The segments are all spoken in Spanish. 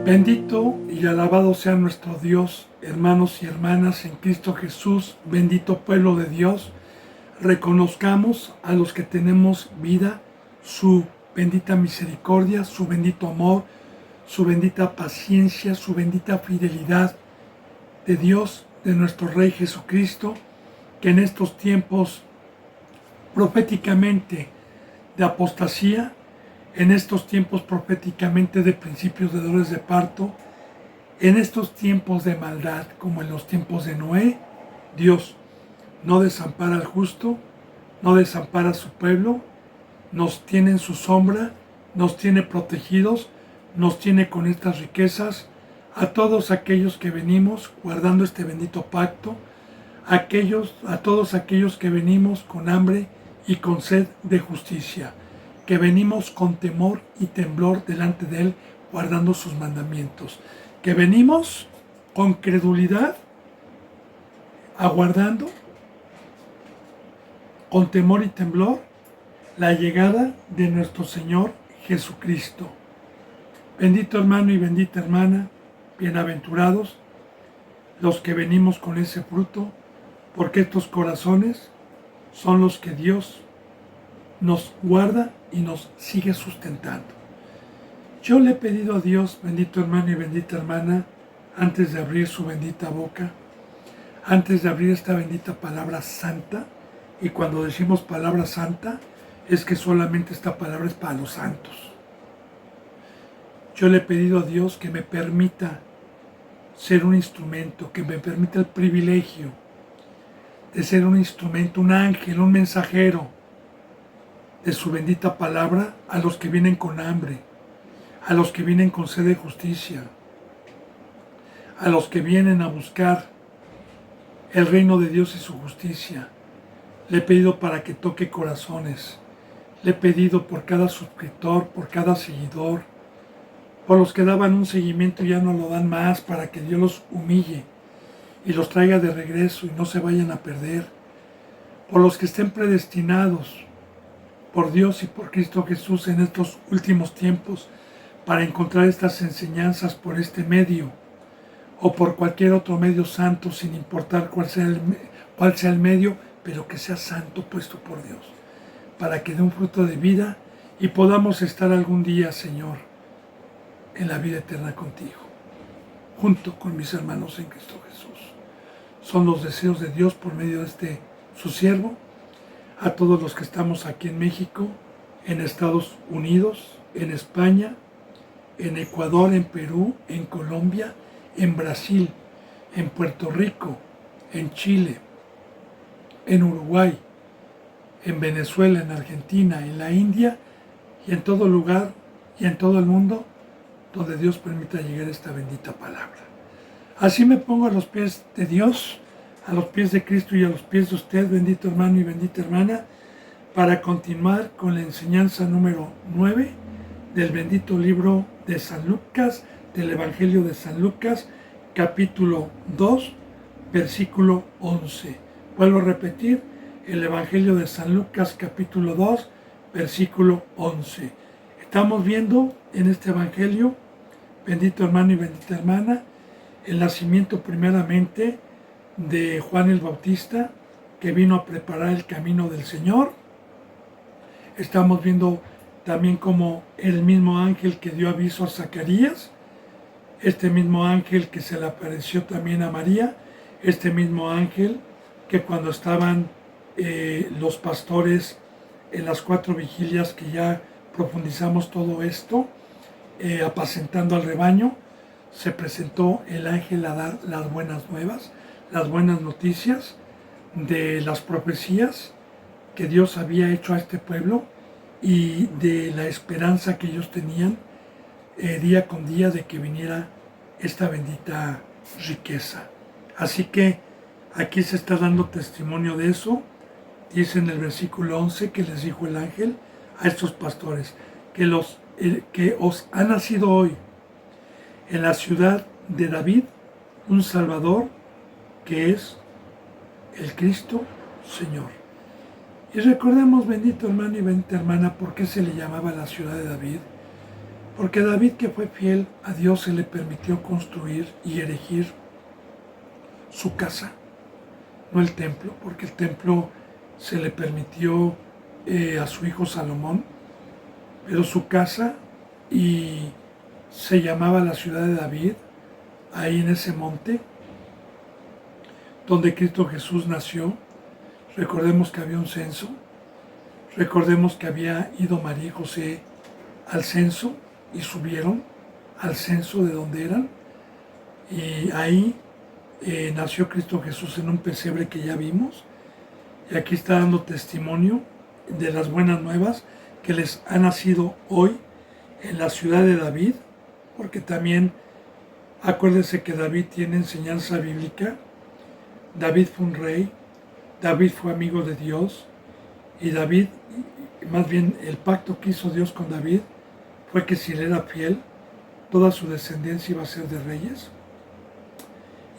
Bendito y alabado sea nuestro Dios, hermanos y hermanas en Cristo Jesús, bendito pueblo de Dios. Reconozcamos a los que tenemos vida, su bendita misericordia, su bendito amor, su bendita paciencia, su bendita fidelidad de Dios, de nuestro Rey Jesucristo, que en estos tiempos proféticamente de apostasía, en estos tiempos proféticamente de principios de dolores de parto, en estos tiempos de maldad como en los tiempos de Noé, Dios no desampara al justo, no desampara a su pueblo, nos tiene en su sombra, nos tiene protegidos, nos tiene con estas riquezas, a todos aquellos que venimos guardando este bendito pacto, a todos aquellos que venimos con hambre y con sed de justicia, que venimos con temor y temblor delante de Él, guardando sus mandamientos, que venimos con credulidad, aguardando con temor y temblor la llegada de nuestro Señor Jesucristo. Bendito hermano y bendita hermana, bienaventurados los que venimos con ese fruto, porque estos corazones son los que Dios nos guarda y nos sigue sustentando. Yo le he pedido a Dios, bendito hermano y bendita hermana, antes de abrir su bendita boca, antes de abrir esta bendita palabra santa, y cuando decimos palabra santa, es que solamente esta palabra es para los santos. Yo le he pedido a Dios que me permita ser un instrumento, que me permita el privilegio de ser un instrumento, un ángel, un mensajero de su bendita palabra a los que vienen con hambre, a los que vienen con sed de justicia, a los que vienen a buscar el reino de Dios y su justicia. Le he pedido para que toque corazones. Le he pedido por cada suscriptor, por cada seguidor, por los que daban un seguimiento y ya no lo dan más, para que Dios los humille y los traiga de regreso y no se vayan a perder. Por los que estén predestinados por Dios y por Cristo Jesús en estos últimos tiempos para encontrar estas enseñanzas por este medio o por cualquier otro medio santo, sin importar cuál sea el medio, pero que sea santo puesto por Dios, para que dé un fruto de vida y podamos estar algún día, Señor, en la vida eterna contigo, junto con mis hermanos en Cristo Jesús. Son los deseos de Dios por medio de su siervo, a todos los que estamos aquí en México, en Estados Unidos, en España, en Ecuador, en Perú, en Colombia, en Brasil, en Puerto Rico, en Chile, en Uruguay, en Venezuela, en Argentina, en la India y en todo lugar y en todo el mundo donde Dios permita llegar esta bendita palabra. Así me pongo a los pies de Dios, a los pies de Cristo y a los pies de usted, bendito hermano y bendita hermana, para continuar con la enseñanza número 9 del bendito libro de San Lucas, del Evangelio de San Lucas, capítulo 2, versículo 11. Vuelvo a repetir, el Evangelio de San Lucas, capítulo 2, versículo 11. Estamos viendo en este Evangelio, bendito hermano y bendita hermana, el nacimiento primeramente de Juan el Bautista, que vino a preparar el camino del Señor. Estamos viendo también como el mismo ángel que dio aviso a Zacarías, este mismo ángel que se le apareció también a María, este mismo ángel que cuando estaban los pastores en las 4 vigilias, que ya profundizamos todo esto, apacentando al rebaño, se presentó el ángel a dar las buenas nuevas, las buenas noticias de las profecías que Dios había hecho a este pueblo y de la esperanza que ellos tenían día con día de que viniera esta bendita riqueza. Así que aquí se está dando testimonio de eso. Dice en el versículo 11 que les dijo el ángel a estos pastores que os ha nacido hoy en la ciudad de David un Salvador, que es el Cristo Señor. Y recordemos, bendito hermano y bendita hermana, por qué se le llamaba la ciudad de David. Porque David, que fue fiel a Dios, se le permitió construir y erigir su casa, no el templo, porque el templo se le permitió a su hijo Salomón, pero su casa, y se llamaba la ciudad de David, ahí en ese monte donde Cristo Jesús nació. Recordemos que había un censo, recordemos que había ido María y José al censo y subieron al censo de donde eran, y ahí nació Cristo Jesús en un pesebre que ya vimos, y aquí está dando testimonio de las buenas nuevas que les ha nacido hoy en la ciudad de David, porque también acuérdense que David tiene enseñanza bíblica. David fue un rey, David fue amigo de Dios, y David, más bien el pacto que hizo Dios con David fue que si él era fiel, toda su descendencia iba a ser de reyes.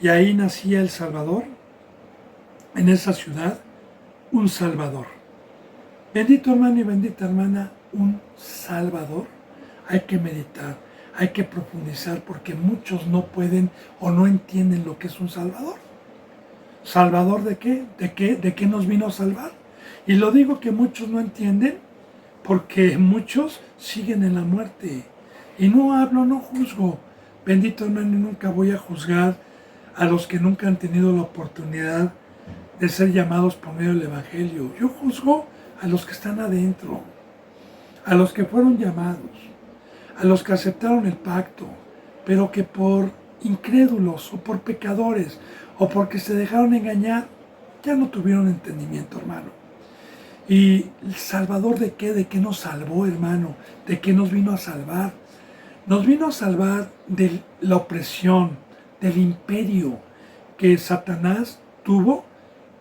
Y ahí nacía el Salvador, en esa ciudad, un Salvador. Bendito hermano y bendita hermana, un Salvador. Hay que meditar, hay que profundizar, porque muchos no pueden o no entienden lo que es un Salvador. ¿Salvador de qué? ¿De qué nos vino a salvar? Y lo digo que muchos no entienden porque muchos siguen en la muerte. Y no hablo, no juzgo. Bendito hermano, nunca voy a juzgar a los que nunca han tenido la oportunidad de ser llamados por medio del Evangelio. Yo juzgo a los que están adentro, a los que fueron llamados, a los que aceptaron el pacto, pero que por incrédulos o por pecadores o porque se dejaron engañar, ya no tuvieron entendimiento, hermano. ¿Y el Salvador de qué? ¿De qué nos salvó, hermano? ¿De qué nos vino a salvar? Nos vino a salvar de la opresión, del imperio que Satanás tuvo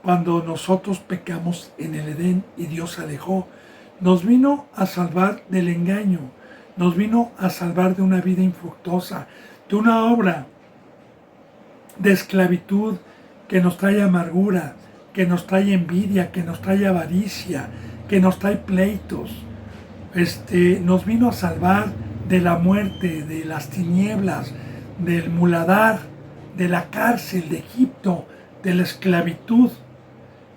cuando nosotros pecamos en el Edén y Dios se alejó. Nos vino a salvar del engaño, nos vino a salvar de una vida infructuosa, de una obra de esclavitud que nos trae amargura, que nos trae envidia, que nos trae avaricia, que nos trae pleitos. Nos vino a salvar de la muerte, de las tinieblas, del muladar, de la cárcel de Egipto, de la esclavitud.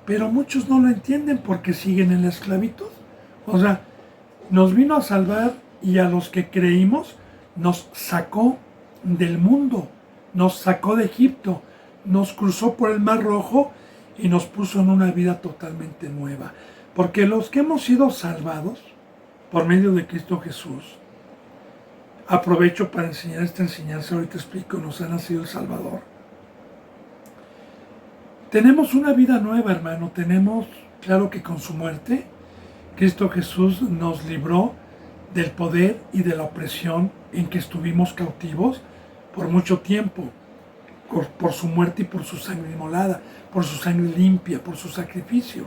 Pero muchos no lo entienden porque siguen en la esclavitud. O sea, nos vino a salvar, y a los que creímos nos sacó del mundo, nos sacó de Egipto, nos cruzó por el Mar Rojo y nos puso en una vida totalmente nueva. Porque los que hemos sido salvados por medio de Cristo Jesús, aprovecho para enseñar esta enseñanza, ahorita explico, nos ha nacido el Salvador. Tenemos una vida nueva, hermano, tenemos, claro que con su muerte, Cristo Jesús nos libró del poder y de la opresión en que estuvimos cautivos por mucho tiempo, por su muerte y por su sangre inmolada, por su sangre limpia, por su sacrificio.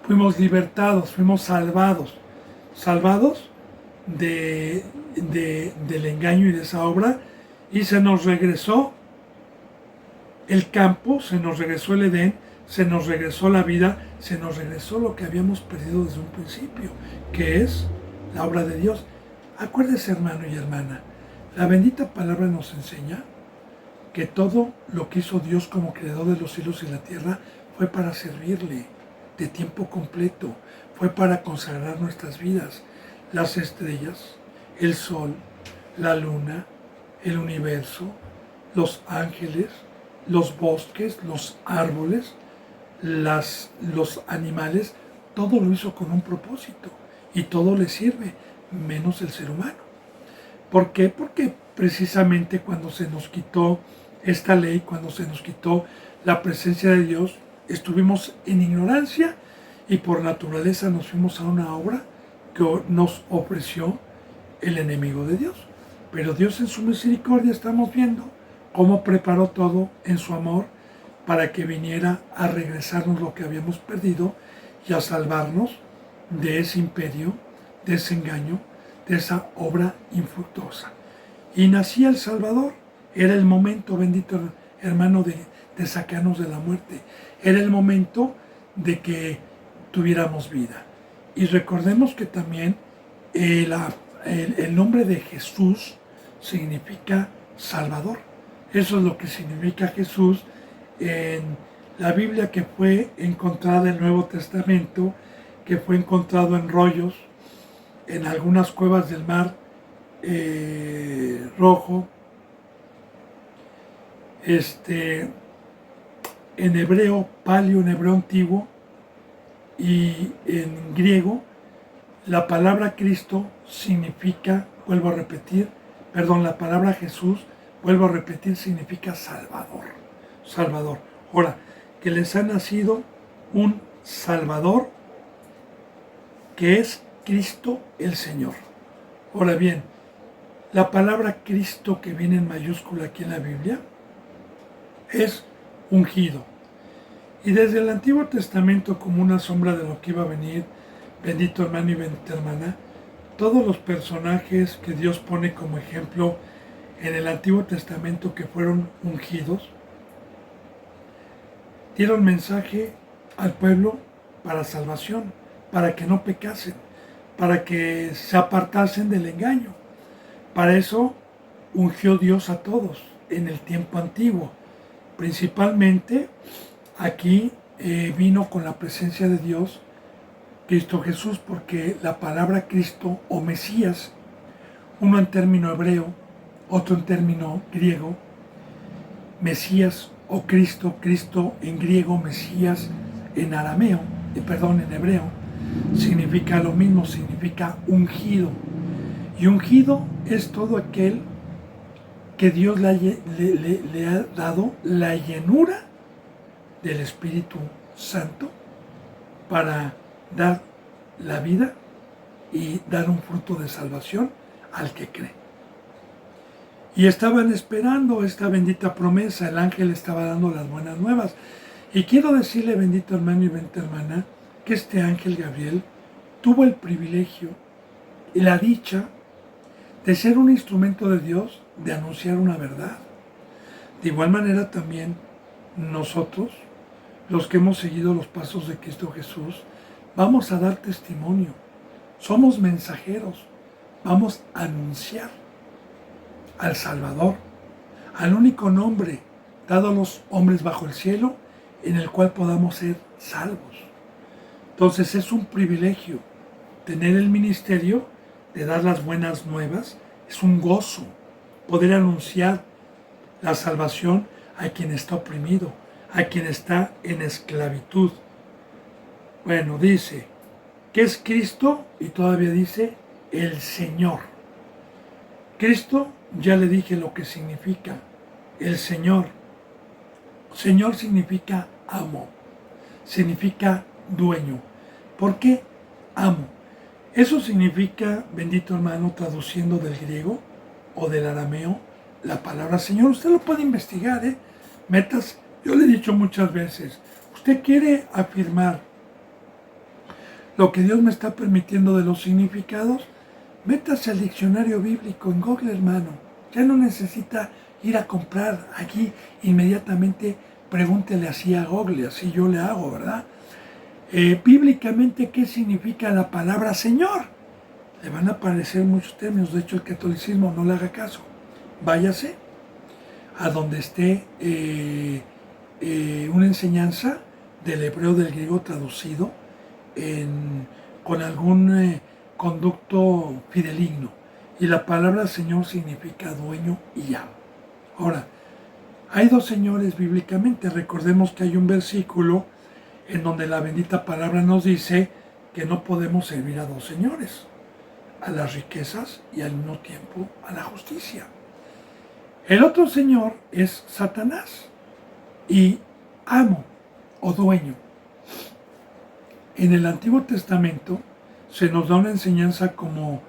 Fuimos libertados, fuimos salvados del engaño y de esa obra, y se nos regresó el campo, se nos regresó el Edén, se nos regresó la vida, se nos regresó lo que habíamos perdido desde un principio, que es la obra de Dios. Acuérdese, hermano y hermana, la bendita palabra nos enseña que todo lo que hizo Dios como creador de los cielos y la tierra fue para servirle de tiempo completo, fue para consagrar nuestras vidas. Las estrellas, el sol, la luna, el universo, los ángeles, los bosques, los árboles, los animales, todo lo hizo con un propósito y todo le sirve, menos el ser humano. ¿Por qué? Porque precisamente cuando se nos quitó esta ley, cuando se nos quitó la presencia de Dios, estuvimos en ignorancia y por naturaleza nos fuimos a una obra que nos ofreció el enemigo de Dios. Pero Dios en su misericordia estamos viendo cómo preparó todo en su amor para que viniera a regresarnos lo que habíamos perdido y a salvarnos de ese imperio, de ese engaño, de esa obra infructuosa. Y nacía el Salvador. Era el momento, bendito hermano, de sacarnos de la muerte. Era el momento de que tuviéramos vida. Y recordemos que también el nombre de Jesús significa Salvador. Eso es lo que significa Jesús en la Biblia que fue encontrada en el Nuevo Testamento, que fue encontrado en rollos, en algunas cuevas del Mar Rojo, en hebreo, paleo, en hebreo antiguo, y en griego. La palabra Cristo significa, vuelvo a repetir, la palabra Jesús, vuelvo a repetir, significa Salvador. Salvador. Ahora, que les ha nacido un Salvador que es Cristo el Señor. Ahora bien, la palabra Cristo que viene en mayúscula aquí en la Biblia es ungido. Y desde el Antiguo Testamento, como una sombra de lo que iba a venir, bendito hermano y bendita hermana, todos los personajes que Dios pone como ejemplo en el Antiguo Testamento que fueron ungidos, dieron mensaje al pueblo para salvación, para que no pecasen, para que se apartasen del engaño. Para eso ungió Dios a todos en el tiempo antiguo. Principalmente aquí vino con la presencia de Dios Cristo Jesús, porque la palabra Cristo o Mesías, uno en término hebreo, otro en término griego, Mesías o Cristo, Cristo en griego, Mesías en arameo, en hebreo, significa lo mismo, significa ungido. Y ungido es todo aquel que Dios le ha dado la llenura del Espíritu Santo para dar la vida y dar un fruto de salvación al que cree. Y estaban esperando esta bendita promesa, el ángel estaba dando las buenas nuevas. Y quiero decirle, bendito hermano y bendita hermana, que este ángel Gabriel tuvo el privilegio y la dicha de ser un instrumento de Dios, de anunciar una verdad. De igual manera también nosotros, los que hemos seguido los pasos de Cristo Jesús, vamos a dar testimonio. Somos mensajeros. Vamos a anunciar al Salvador, al único nombre dado a los hombres bajo el cielo en el cual podamos ser salvos. Entonces es un privilegio tener el ministerio de dar las buenas nuevas. Es un gozo poder anunciar la salvación a quien está oprimido, a quien está en esclavitud. Bueno, dice que es Cristo y todavía dice el Señor. Cristo, ya le dije lo que significa. El Señor. Señor significa amo, significa dueño. ¿Por qué amo? Eso significa, bendito hermano, traduciendo del griego o del arameo, la palabra Señor. Usted lo puede investigar, Metas, yo le he dicho muchas veces, usted quiere afirmar lo que Dios me está permitiendo de los significados, métase al diccionario bíblico en Google, hermano. Ya no necesita ir a comprar aquí inmediatamente, pregúntele así a Google, así yo le hago, ¿verdad? Bíblicamente, ¿qué significa la palabra Señor? Le van a aparecer muchos términos, de hecho el catolicismo no le haga caso. Váyase a donde esté una enseñanza del hebreo del griego traducido con algún conducto fideligno. Y la palabra Señor significa dueño y amo. Ahora, hay dos señores bíblicamente. Recordemos que hay un versículo en donde la bendita palabra nos dice que no podemos servir a dos señores, a las riquezas y al mismo tiempo a la justicia. El otro señor es Satanás y amo o dueño. En el Antiguo Testamento se nos da una enseñanza como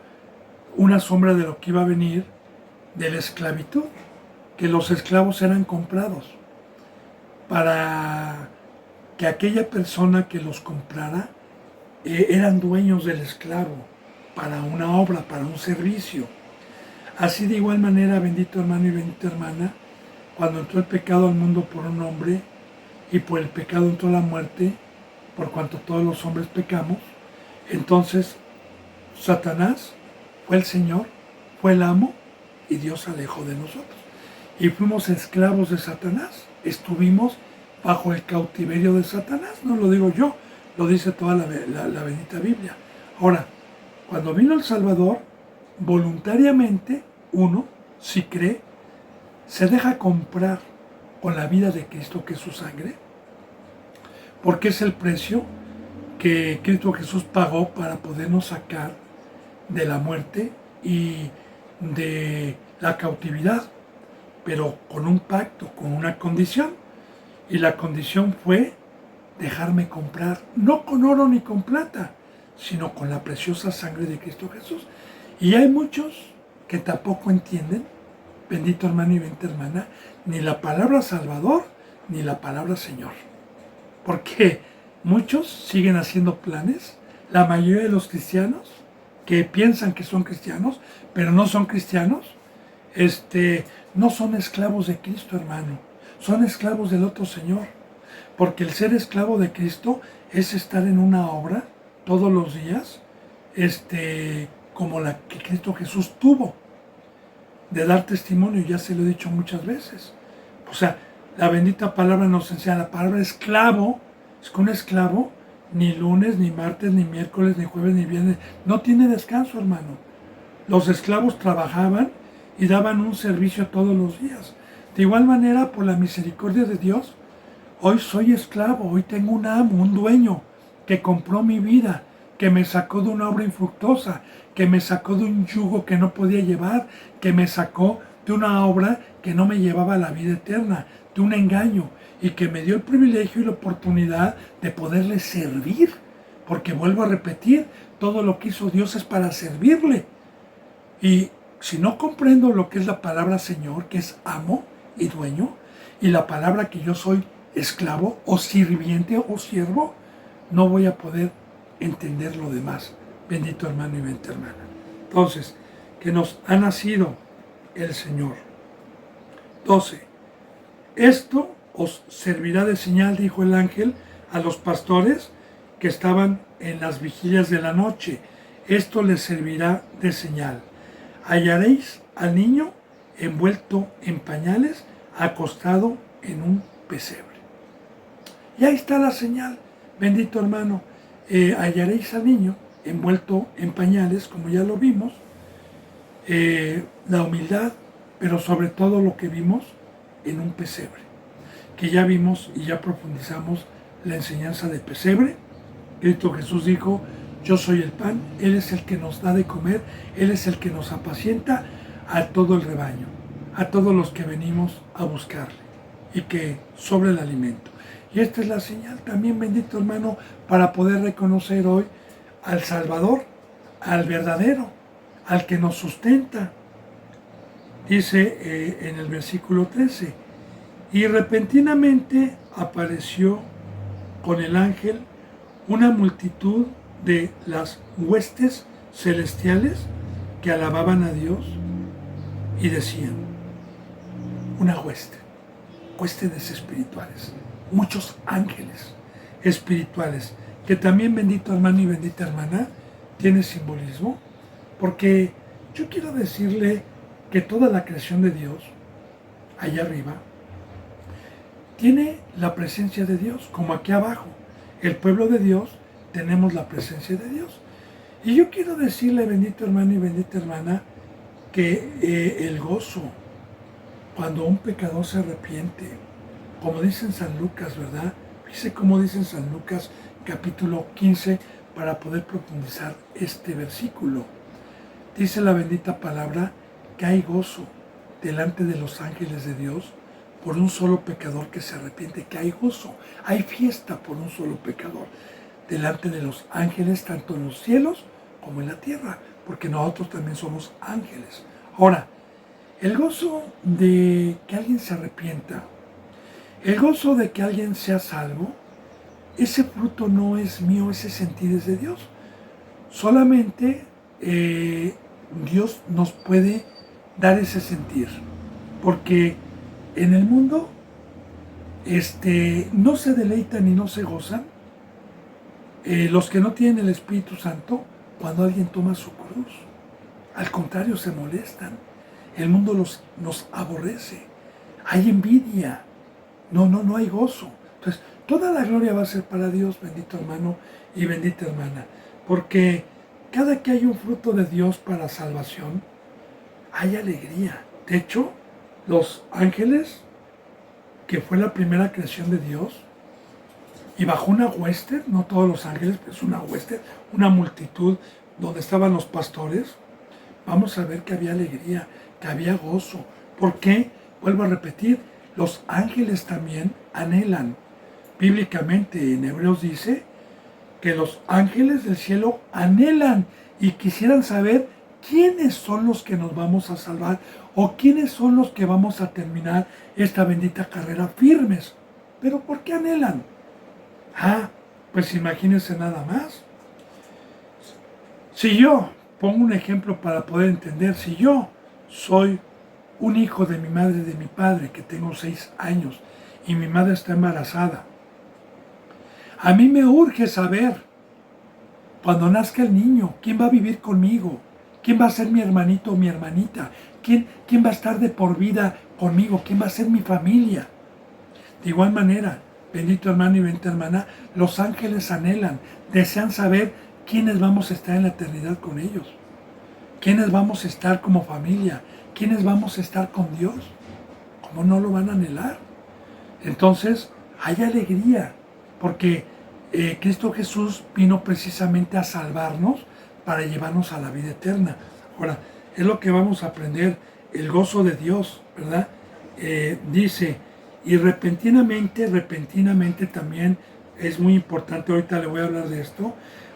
una sombra de lo que iba a venir de la esclavitud, que los esclavos eran comprados para que aquella persona que los comprara eran dueños del esclavo para una obra, para un servicio. Así de igual manera, bendito hermano y bendita hermana, cuando entró el pecado al mundo por un hombre y por el pecado entró la muerte, por cuanto todos los hombres pecamos, entonces Satanás fue el Señor, fue el amo y Dios se alejó de nosotros. Y fuimos esclavos de Satanás, estuvimos bajo el cautiverio de Satanás, no lo digo yo, lo dice toda la bendita Biblia. Ahora, cuando vino el Salvador, voluntariamente uno, si cree, se deja comprar con la vida de Cristo, que es su sangre, porque es el precio que Cristo Jesús pagó para podernos sacar de la muerte y de la cautividad, pero con un pacto, con una condición. Y la condición fue dejarme comprar, no con oro ni con plata, sino con la preciosa sangre de Cristo Jesús. Y hay muchos que tampoco entienden, bendito hermano y bendita hermana, ni la palabra Salvador, ni la palabra Señor. Porque muchos siguen haciendo planes, la mayoría de los cristianos, que piensan que son cristianos, pero no son cristianos, no son esclavos de Cristo, hermano, son esclavos del otro Señor. Porque el ser esclavo de Cristo es estar en una obra todos los días, como la que Cristo Jesús tuvo, de dar testimonio, ya se lo he dicho muchas veces. O sea, la bendita palabra nos enseña, la palabra esclavo, es que un esclavo ni lunes, ni martes, ni miércoles, ni jueves, ni viernes, no tiene descanso, hermano. Los esclavos trabajaban y daban un servicio todos los días. De igual manera, por la misericordia de Dios, hoy soy esclavo, hoy tengo un amo, un dueño, que compró mi vida, que me sacó de una obra infructuosa, que me sacó de un yugo que no podía llevar, que me sacó de una obra que no me llevaba a la vida eterna, de un engaño, y que me dio el privilegio y la oportunidad de poderle servir, porque vuelvo a repetir, todo lo que hizo Dios es para servirle. Y si no comprendo lo que es la palabra Señor, que es amo y dueño, y la palabra que yo soy esclavo o sirviente o siervo, no voy a poder entender lo demás, bendito hermano y bendita hermana. Entonces, que nos ha nacido el Señor. 12. Esto os servirá de señal, dijo el ángel a los pastores que estaban en las vigilias de la noche. Esto les servirá de señal. Hallaréis al niño envuelto en pañales, acostado en un pesebre. Y ahí está la señal, bendito hermano. Hallaréis al niño envuelto en pañales, como ya lo vimos, la humildad, pero sobre todo lo que vimos en un pesebre, que ya vimos y ya profundizamos la enseñanza del pesebre. Cristo Jesús dijo, yo soy el pan, Él es el que nos da de comer, Él es el que nos apacienta a todo el rebaño, a todos los que venimos a buscarle y que sobre el alimento. Y esta es la señal también, bendito hermano, para poder reconocer hoy al Salvador, al verdadero, al que nos sustenta. Dice en el versículo 13, y repentinamente apareció con el ángel una multitud de las huestes celestiales que alababan a Dios y decían, una huestes espirituales, muchos ángeles espirituales, que también, bendito hermano y bendita hermana, tiene simbolismo, porque yo quiero decirle que toda la creación de Dios, allá arriba, tiene la presencia de Dios, como aquí abajo. El pueblo de Dios tenemos la presencia de Dios. Y yo quiero decirle, bendito hermano y bendita hermana, que el gozo, cuando un pecador se arrepiente, como dice en San Lucas, ¿verdad? Fíjese cómo dice en San Lucas, capítulo 15, para poder profundizar este versículo. Dice la bendita palabra que hay gozo delante de los ángeles de Dios por un solo pecador que se arrepiente, que hay gozo, hay fiesta por un solo pecador delante de los ángeles, tanto en los cielos como en la tierra, porque nosotros también somos ángeles. Ahora, el gozo de que alguien se arrepienta, el gozo de que alguien sea salvo, ese fruto no es mío, ese sentir es de Dios. Solamente Dios nos puede dar ese sentir, porque en el mundo no se deleitan y no se gozan los que no tienen el Espíritu Santo cuando alguien toma su cruz. Al contrario, se molestan. El mundo nos aborrece. Hay envidia. No hay gozo. Entonces, toda la gloria va a ser para Dios, bendito hermano y bendita hermana. Porque cada que hay un fruto de Dios para salvación, hay alegría. De hecho, los ángeles, que fue la primera creación de Dios, y bajo una hueste, no todos los ángeles, pero es una hueste, una multitud donde estaban los pastores, vamos a ver que había alegría, que había gozo. ¿Por qué? Vuelvo a repetir, los ángeles también anhelan. Bíblicamente en Hebreos dice que los ángeles del cielo anhelan y quisieran saber quiénes son los que nos vamos a salvar o quiénes son los que vamos a terminar esta bendita carrera firmes. ¿Pero por qué anhelan? Pues imagínense nada más. Si yo, pongo un ejemplo para poder entender, si yo soy un hijo de mi madre y de mi padre, que tengo 6 años, y mi madre está embarazada, a mí me urge saber, cuando nazca el niño, quién va a vivir conmigo, quién va a ser mi hermanito o mi hermanita, quién va a estar de por vida conmigo, quién va a ser mi familia. De igual manera, bendito hermano y bendita hermana, los ángeles anhelan, desean saber quiénes vamos a estar en la eternidad con ellos, quiénes vamos a estar como familia, quiénes vamos a estar con Dios. ¿Cómo no lo van a anhelar? Entonces, hay alegría, porque Cristo Jesús vino precisamente a salvarnos para llevarnos a la vida eterna. Ahora, es lo que vamos a aprender, el gozo de Dios, ¿verdad? Dice, y repentinamente también es muy importante, ahorita le voy a hablar de esto,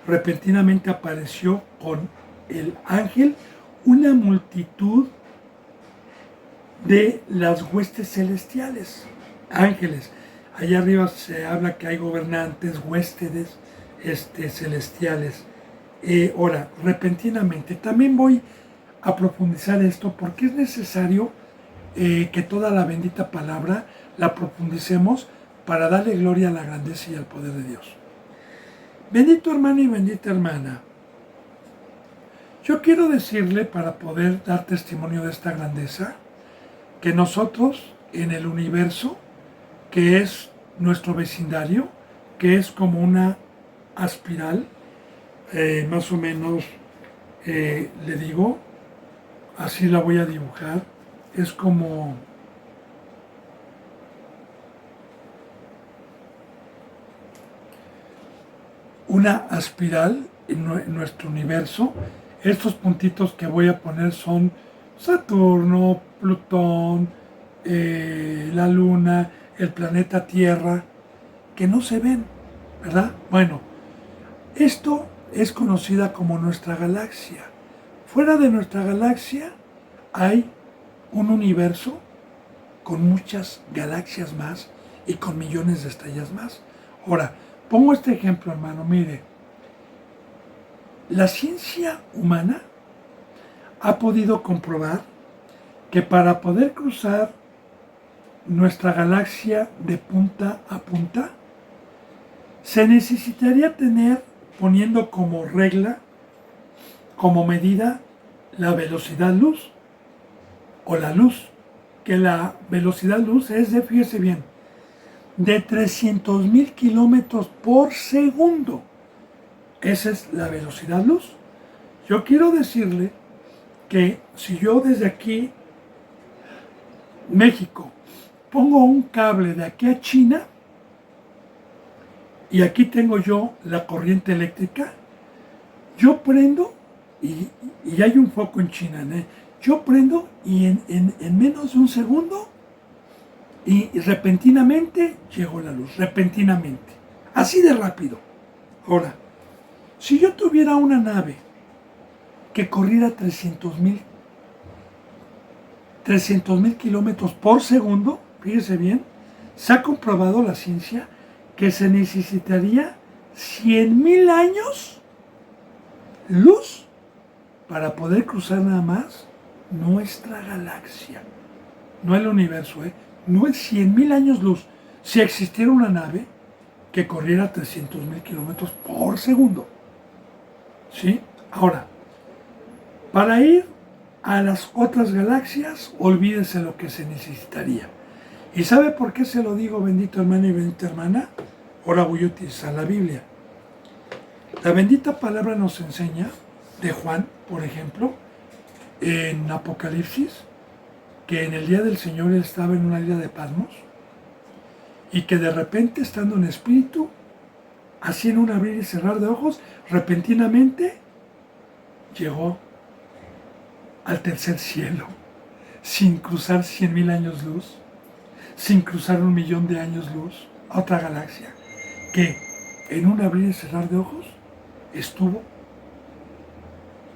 repentinamente apareció con el ángel una multitud de las huestes celestiales, ángeles. Allá arriba se habla que hay gobernantes, huéspedes celestiales. Ahora, repentinamente, también voy a profundizar esto porque es necesario que toda la bendita palabra la profundicemos para darle gloria a la grandeza y al poder de Dios. Bendito hermano y bendita hermana, yo quiero decirle, para poder dar testimonio de esta grandeza, que nosotros en el universo, que es nuestro vecindario, que es como una espiral, más o menos, le digo, así la voy a dibujar, es como una espiral en nuestro universo. Estos puntitos que voy a poner son Saturno, Plutón, la Luna, el planeta Tierra, que no se ven, ¿verdad? Bueno, esto es conocida como nuestra galaxia. Fuera de nuestra galaxia hay un universo con muchas galaxias más y con millones de estrellas más. Ahora, pongo este ejemplo, hermano, mire. La ciencia humana ha podido comprobar que para poder cruzar nuestra galaxia de punta a punta, se necesitaría tener, poniendo como regla, como medida, la velocidad luz, o la luz, que la velocidad luz es de, fíjese bien, de 300.000 kilómetros por segundo. Esa es la velocidad luz. Yo quiero decirle que si yo desde aquí, México, pongo un cable de aquí a China, y aquí tengo yo la corriente eléctrica, yo prendo, y hay un foco en China, ¿eh? Yo prendo y en menos de un segundo, y repentinamente llegó la luz, repentinamente, así de rápido. Ahora, si yo tuviera una nave que corriera 300.000 kilómetros por segundo, fíjese bien, se ha comprobado la ciencia que se necesitaría 100.000 años luz para poder cruzar nada más nuestra galaxia. No el universo, no es 100.000 años luz. Si existiera una nave que corriera 300.000 kilómetros por segundo. ¿Sí? Ahora, Para ir a las otras galaxias, olvídese lo que se necesitaría. ¿Y sabe por qué se lo digo, bendito hermano y bendita hermana? Ahora voy a utilizar la Biblia. La bendita palabra nos enseña, de Juan, por ejemplo, en Apocalipsis, que en el día del Señor él estaba en una isla de Patmos y que de repente, estando en espíritu, así en un abrir y cerrar de ojos, repentinamente llegó al tercer cielo, sin cruzar 100,000 años luz, sin cruzar 1,000,000 de años luz, a otra galaxia, que en un abrir y cerrar de ojos estuvo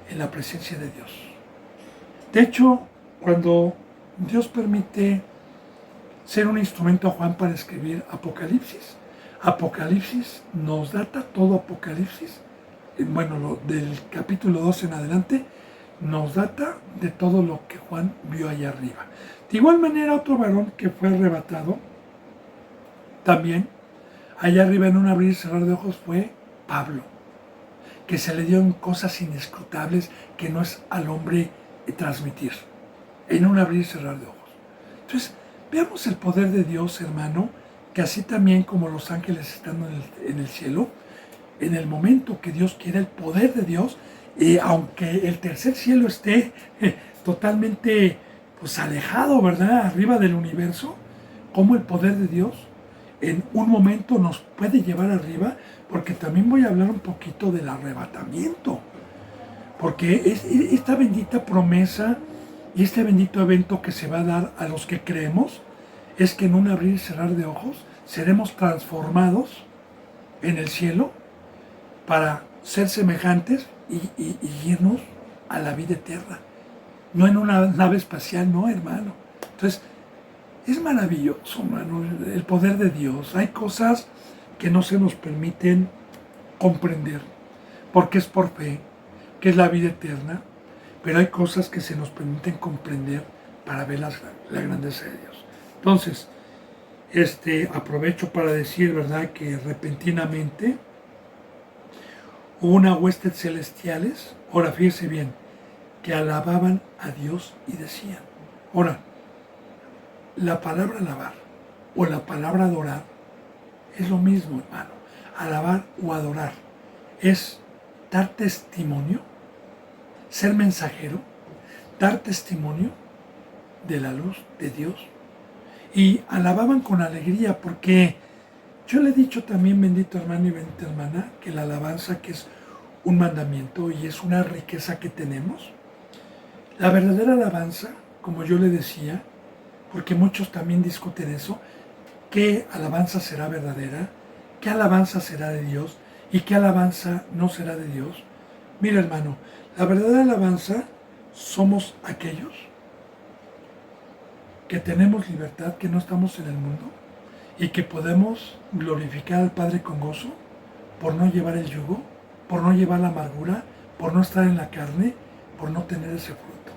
en la presencia de Dios. De hecho, cuando Dios permite ser un instrumento a Juan para escribir Apocalipsis, Apocalipsis nos data todo Apocalipsis, bueno, del capítulo 12 en adelante, nos data de todo lo que Juan vio allá arriba. De igual manera, otro varón que fue arrebatado, también, allá arriba en un abrir y cerrar de ojos, fue Pablo, que se le dieron cosas inescrutables que no es al hombre transmitir, en un abrir y cerrar de ojos. Entonces, veamos el poder de Dios, hermano, que así también como los ángeles estando en el cielo, en el momento que Dios quiere, el poder de Dios, aunque el tercer cielo esté totalmente pues, alejado, ¿verdad?, arriba del universo, como el poder de Dios en un momento nos puede llevar arriba, porque también voy a hablar un poquito del arrebatamiento, porque esta bendita promesa y este bendito evento que se va a dar a los que creemos, es que en un abrir y cerrar de ojos seremos transformados en el cielo para ser semejantes y irnos a la vida eterna. No en una nave espacial, no, hermano. Entonces, es maravilloso, hermano, el poder de Dios. Hay cosas que no se nos permiten comprender, porque es por fe, que es la vida eterna, pero hay cosas que se nos permiten comprender para ver la grandeza de Dios. Entonces, aprovecho para decir, ¿verdad?, que repentinamente hubo una huestes celestiales, ahora fíjese bien, que alababan a Dios y decían. Ahora, la palabra alabar o la palabra adorar es lo mismo, hermano. Alabar o adorar es dar testimonio, ser mensajero, dar testimonio de la luz de Dios. Y alababan con alegría, porque yo le he dicho también, bendito hermano y bendita hermana, que la alabanza, que es un mandamiento y es una riqueza que tenemos, la verdadera alabanza, como yo le decía, porque muchos también discuten eso, qué alabanza será verdadera, qué alabanza será de Dios y qué alabanza no será de Dios. Mira, hermano, la verdadera alabanza somos aquellos que tenemos libertad, que no estamos en el mundo y que podemos glorificar al Padre con gozo por no llevar el yugo, por no llevar la amargura, por no estar en la carne, por no tener ese fruto.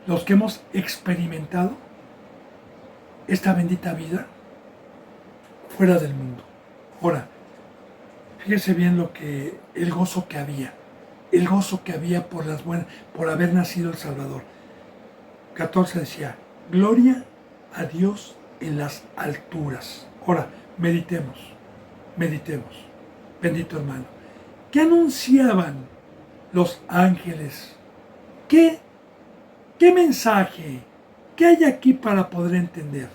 Los que hemos experimentado esta bendita vida fuera del mundo. Ahora, fíjese bien el gozo que había por haber nacido el Salvador. 14 decía, gloria a Dios en las alturas. Ahora, meditemos, bendito hermano. ¿Qué anunciaban los ángeles? ¿Qué mensaje? ¿Qué hay aquí para poder entender?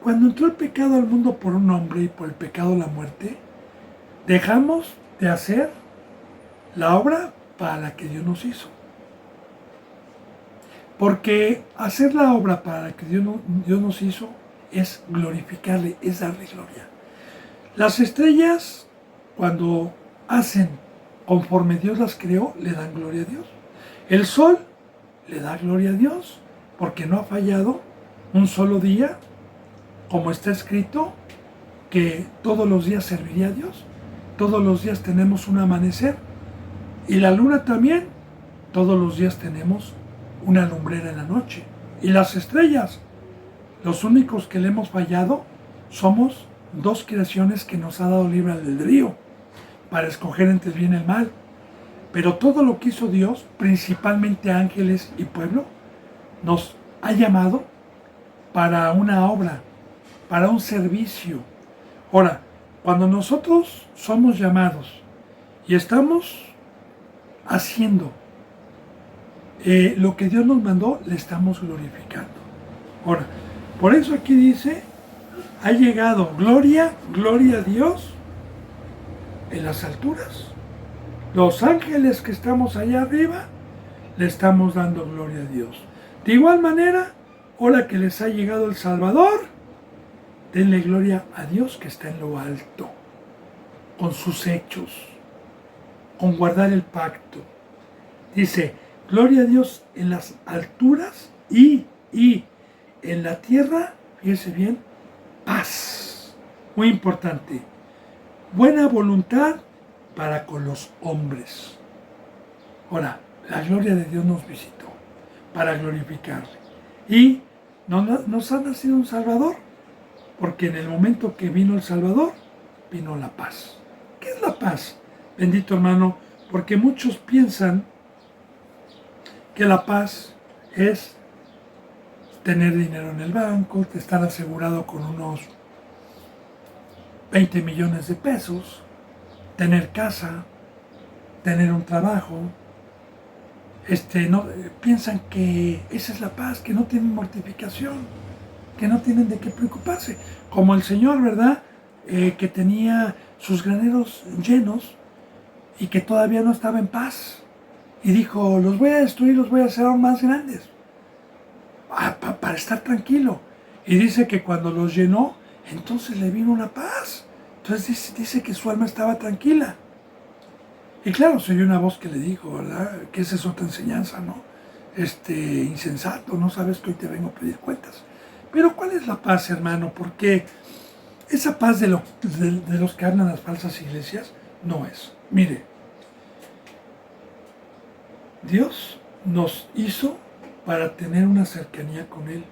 Cuando entró el pecado al mundo por un hombre y por el pecado la muerte, dejamos de hacer la obra para la que Dios nos hizo. Porque hacer la obra para la que Dios nos hizo es glorificarle, es darle gloria. Las estrellas, cuando hacen conforme Dios las creó, le dan gloria a Dios. El sol le da gloria a Dios, porque no ha fallado un solo día, como está escrito, que todos los días serviría a Dios. Todos los días tenemos un amanecer. Y la luna también, todos los días tenemos una lumbrera en la noche. Y las estrellas, los únicos que le hemos fallado somos dos creaciones que nos ha dado libre albedrío para escoger entre el bien y el mal. Pero todo lo que hizo Dios, principalmente ángeles y pueblo, nos ha llamado para una obra, para un servicio. Ahora, cuando nosotros somos llamados y estamos haciendo lo que Dios nos mandó, le estamos glorificando. Ahora, por eso aquí dice, ha llegado gloria, gloria a Dios en las alturas. Los ángeles que estamos allá arriba, le estamos dando gloria a Dios. De igual manera, ahora que les ha llegado el Salvador, denle gloria a Dios que está en lo alto, con sus hechos, con guardar el pacto. Dice, gloria a Dios en las alturas y en la tierra, fíjese bien, paz. Muy importante. Buena voluntad para con los hombres. Ahora, la gloria de Dios nos visitó para glorificarle. Y nos ha nacido un Salvador, porque en el momento que vino el Salvador, vino la paz. ¿Qué es la paz? Bendito hermano, porque muchos piensan que la paz es tener dinero en el banco, estar asegurado con unos 20 millones de pesos, tener casa, tener un trabajo. Piensan que esa es la paz, que no tienen mortificación, que no tienen de qué preocuparse. Como el Señor, ¿verdad? Que tenía sus graneros llenos y que todavía no estaba en paz. Y dijo, los voy a destruir, los voy a hacer aún más grandes, para estar tranquilo. Y dice que cuando los llenó, entonces le vino una paz. Entonces dice que su alma estaba tranquila. Y claro, se oyó una voz que le dijo, ¿verdad? Que esa es otra enseñanza, ¿no? Insensato, no sabes que hoy te vengo a pedir cuentas. Pero ¿cuál es la paz, hermano? Porque esa paz de los que hablan las falsas iglesias no es. Mire, Dios nos hizo para tener una cercanía con Él,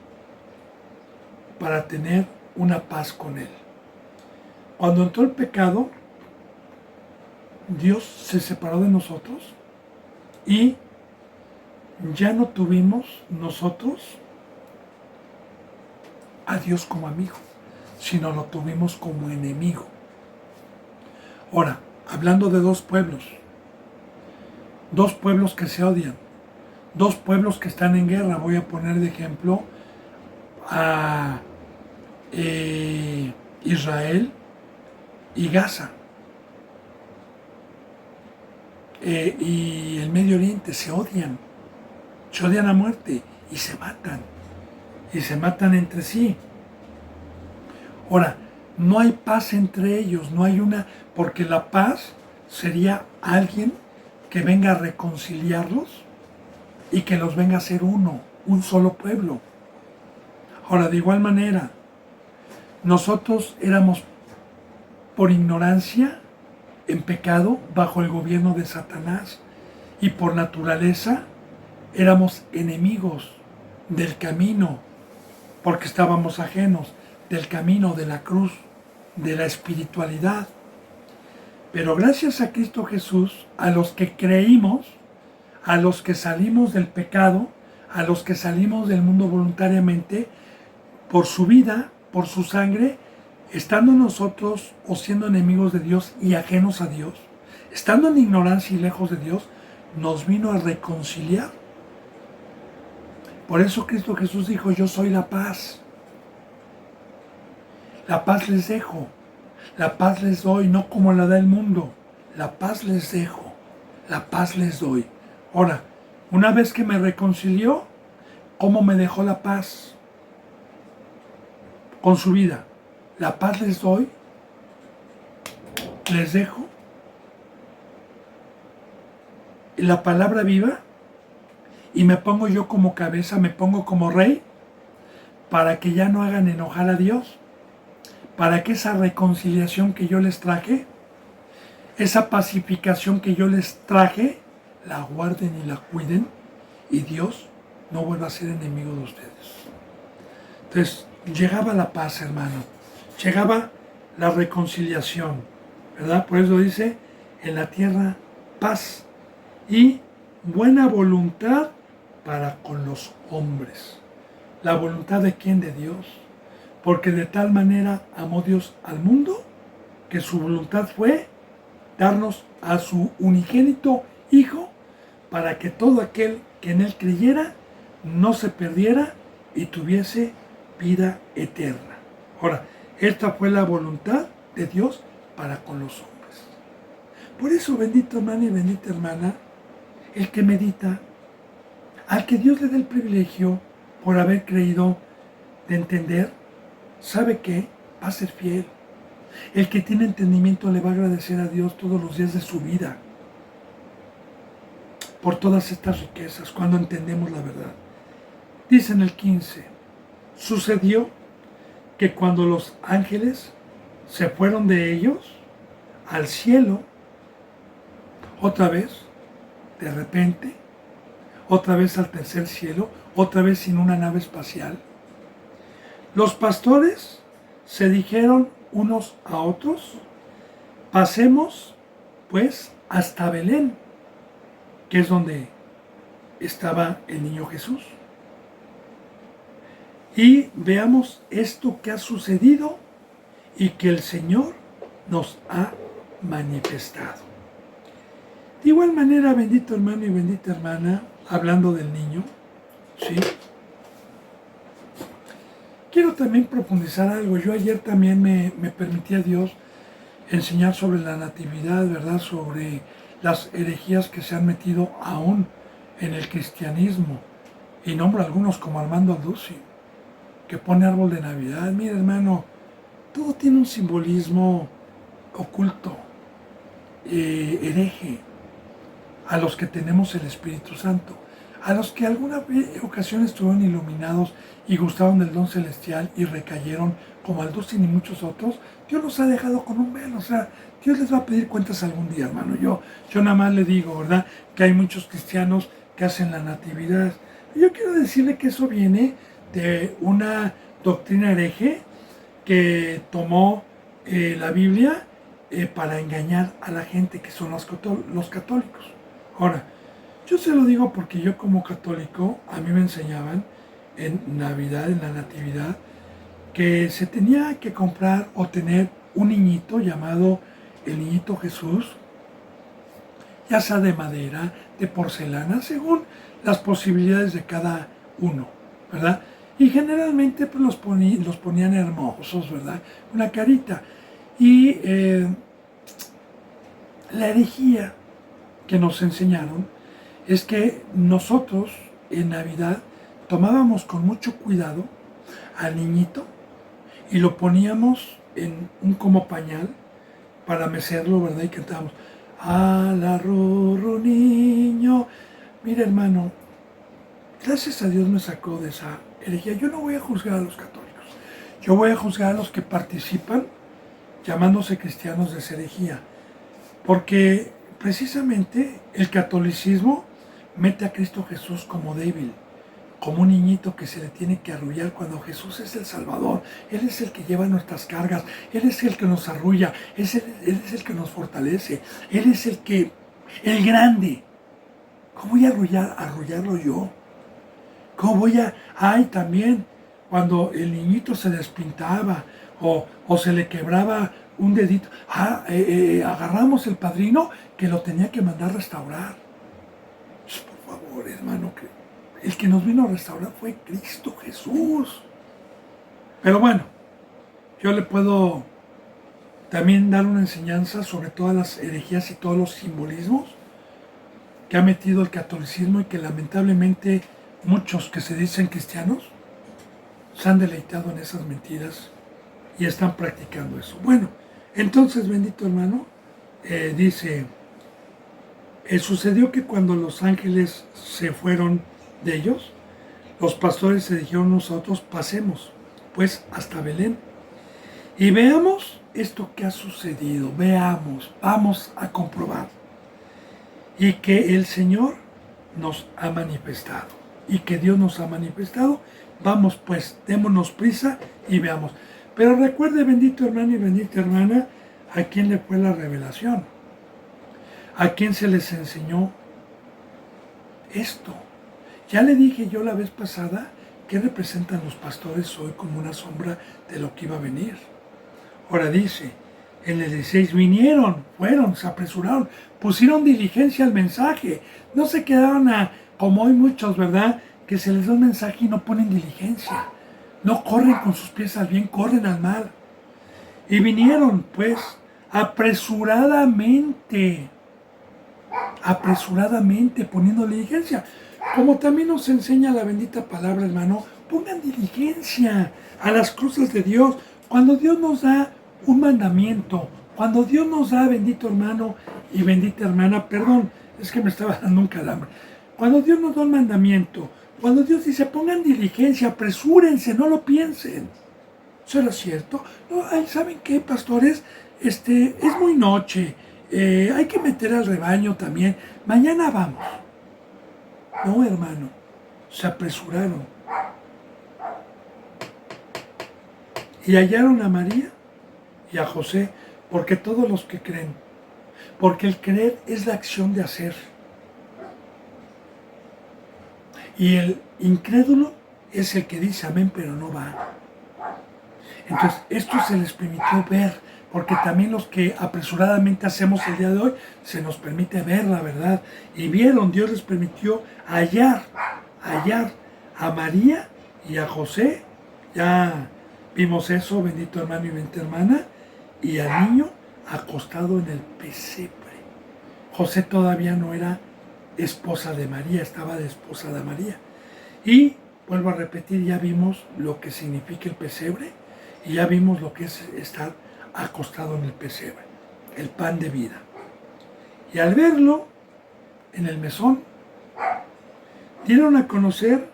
para tener una paz con Él. Cuando entró el pecado, Dios se separó de nosotros y ya no tuvimos nosotros a Dios como amigo, sino lo tuvimos como enemigo. Ahora, hablando de dos pueblos que se odian, dos pueblos que están en guerra, voy a poner de ejemplo a Israel y Gaza. Y el Medio Oriente se odian a muerte y se matan entre sí. Ahora, no hay paz entre ellos, no hay porque la paz sería alguien que venga a reconciliarlos y que los venga a hacer uno, un solo pueblo. Ahora, de igual manera, nosotros éramos por ignorancia en pecado bajo el gobierno de Satanás y por naturaleza éramos enemigos del camino porque estábamos ajenos del camino de la cruz, de la espiritualidad. Pero gracias a Cristo Jesús, a los que creímos, a los que salimos del pecado, a los que salimos del mundo voluntariamente, por su vida, por su sangre, estando nosotros o siendo enemigos de Dios y ajenos a Dios, estando en ignorancia y lejos de Dios, nos vino a reconciliar. Por eso Cristo Jesús dijo, yo soy la paz. La paz les dejo, la paz les doy, no como la da el mundo. La paz les dejo, la paz les doy. Ahora, una vez que me reconcilió, ¿cómo me dejó la paz? Con su vida. La paz les doy, les dejo. Y la palabra viva, y me pongo yo como cabeza, me pongo como rey, para que ya no hagan enojar a Dios, para que esa reconciliación que yo les traje, esa pacificación que yo les traje, la guarden y la cuiden, y Dios no vuelva a ser enemigo de ustedes. Entonces, llegaba la paz, hermano, llegaba la reconciliación, ¿verdad? Por eso dice, en la tierra, paz. y buena voluntad para con los hombres. ¿La voluntad de quién? De Dios. Porque de tal manera amó Dios al mundo que su voluntad fue darnos a su unigénito Hijo para que todo aquel que en él creyera no se perdiera y tuviese vida eterna. Ahora, esta fue la voluntad de Dios para con los hombres. Por eso, bendito hermano y bendita hermana, el que medita, al que Dios le dé el privilegio por haber creído de entender, sabe que va a ser fiel. El que tiene entendimiento le va a agradecer a Dios todos los días de su vida por todas estas riquezas cuando entendemos la verdad. Dice en el 15, sucedió que cuando los ángeles se fueron de ellos al cielo, otra vez, de repente, otra vez al tercer cielo, otra vez sin una nave espacial, los pastores se dijeron unos a otros, pasemos pues hasta Belén, que es donde estaba el niño Jesús, y veamos esto que ha sucedido y que el Señor nos ha manifestado. De igual manera, bendito hermano y bendita hermana, hablando del niño, ¿sí? Quiero también profundizar algo. Yo ayer también me permití a Dios enseñar sobre la natividad, ¿verdad? Sobre las herejías que se han metido aún en el cristianismo. Y nombro algunos como Armando Alducci, que pone árbol de Navidad. Mira, hermano, todo tiene un simbolismo oculto, hereje, a los que tenemos el Espíritu Santo, a los que alguna ocasión estuvieron iluminados y gustaron del don celestial y recayeron, como Alducin y muchos otros. Dios los ha dejado con un velo, o sea, Dios les va a pedir cuentas algún día, hermano. Yo nada más le digo, ¿verdad?, que hay muchos cristianos que hacen la natividad. Yo quiero decirle que eso viene de una doctrina hereje que tomó la Biblia para engañar a la gente, que son los católicos. Ahora, yo se lo digo porque yo como católico, a mí me enseñaban en Navidad, en la Natividad, que se tenía que comprar o tener un niñito llamado el niñito Jesús, ya sea de madera, de porcelana, según las posibilidades de cada uno, ¿verdad? Y generalmente pues, los ponían hermosos, ¿verdad? Una carita. Y la herejía que nos enseñaron es que nosotros en Navidad tomábamos con mucho cuidado al niñito y lo poníamos en un como pañal para mecerlo, ¿verdad? Y cantábamos, alarrurru niño. Mira, hermano, gracias a Dios me sacó de esa herejía. Yo no voy a juzgar a los católicos, yo voy a juzgar a los que participan llamándose cristianos de esa herejía, porque precisamente el catolicismo mete a Cristo Jesús como débil, como un niñito que se le tiene que arrullar, cuando Jesús es el Salvador. Él es el que lleva nuestras cargas, Él es el que nos arrulla, Él es el que nos fortalece, Él es el grande. ¿Cómo voy a arrullarlo yo? ¿Cómo voy a...? Ay, también, cuando el niñito se despintaba o se le quebraba un dedito, agarramos el padrino que lo tenía que mandar restaurar. Pues, por favor, hermano, el que nos vino a restaurar fue Cristo Jesús. Pero bueno, yo le puedo también dar una enseñanza sobre todas las herejías y todos los simbolismos que ha metido el catolicismo y que lamentablemente muchos que se dicen cristianos se han deleitado en esas mentiras y están practicando eso. Bueno, entonces, bendito hermano, dice, sucedió que cuando los ángeles se fueron de ellos, los pastores se dijeron unos a otros, pasemos pues hasta Belén y veamos esto que ha sucedido, vamos a comprobar, y que el Señor nos ha manifestado, y que Dios nos ha manifestado. Vamos pues, démonos prisa y veamos. Pero recuerde, bendito hermano y bendita hermana, a quién le fue la revelación, a quién se les enseñó esto. Ya le dije yo la vez pasada qué representan los pastores hoy como una sombra de lo que iba a venir. Ahora dice, en el 16 vinieron, fueron, se apresuraron, pusieron diligencia al mensaje. No se quedaron como hoy muchos, ¿verdad? Que se les da un mensaje y no ponen diligencia. No corren con sus pies al bien, corren al mal. Y vinieron, pues, apresuradamente, poniendo diligencia. Como también nos enseña la bendita palabra, hermano, pongan diligencia a las cosas de Dios. Cuando Dios nos da un mandamiento, cuando Dios nos da, bendito hermano y bendita hermana, perdón, es que me estaba dando un calambre. Cuando Dios nos da un mandamiento, cuando Dios dice, pongan diligencia, apresúrense, no lo piensen. ¿Será cierto? No, ¿saben qué, pastores? Es muy noche, hay que meter al rebaño también. Mañana vamos. No, hermano, se apresuraron. Y hallaron a María y a José, porque todos los que creen, porque el creer es la acción de hacer. Y el incrédulo es el que dice amén, pero no va. Entonces, esto se les permitió ver, porque también los que apresuradamente hacemos el día de hoy, se nos permite ver la verdad. Y vieron, Dios les permitió hallar a María y a José. Ya vimos eso, bendito hermano y bendita hermana, y al niño acostado en el pesebre. José todavía no era esposa de María, estaba de esposa de María. Y, vuelvo a repetir, ya vimos lo que significa el pesebre, y ya vimos lo que es estar acostado en el pesebre, el pan de vida. Y al verlo en el mesón, dieron a conocer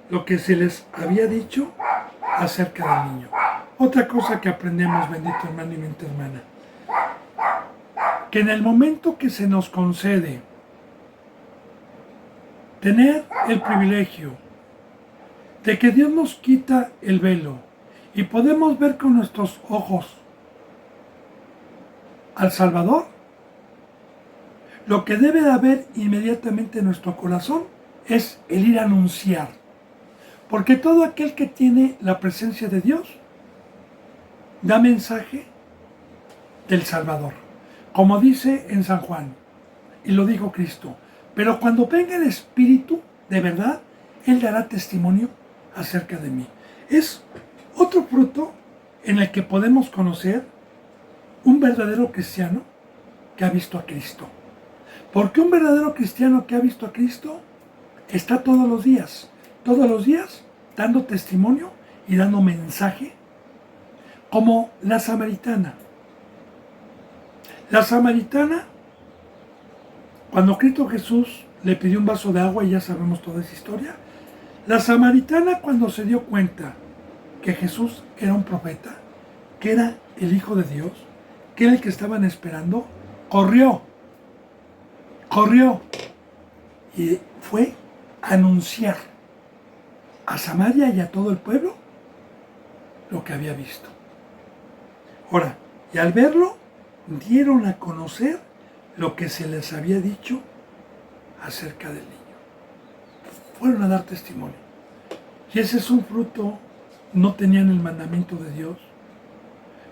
lo que se les había dicho acerca del niño. Otra cosa que aprendemos, bendito hermano y bendita hermana, que en el momento que se nos concede tener el privilegio de que Dios nos quita el velo y podemos ver con nuestros ojos al Salvador, lo que debe de haber inmediatamente en nuestro corazón es el ir a anunciar. Porque todo aquel que tiene la presencia de Dios da mensaje del Salvador. Como dice en San Juan, y lo dijo Cristo, pero cuando venga el Espíritu de verdad, Él dará testimonio acerca de mí. Es otro fruto en el que podemos conocer un verdadero cristiano que ha visto a Cristo. Porque un verdadero cristiano que ha visto a Cristo está todos los días dando testimonio y dando mensaje, como la samaritana. La samaritana, cuando Cristo Jesús le pidió un vaso de agua, y ya sabemos toda esa historia, la samaritana, cuando se dio cuenta que Jesús era un profeta, que era el Hijo de Dios, que era el que estaban esperando, corrió y fue a anunciar a Samaria y a todo el pueblo lo que había visto. Ahora, y al verlo, dieron a conocer lo que se les había dicho acerca del niño. Fueron a dar testimonio. Y ese es un fruto. No tenían el mandamiento de Dios.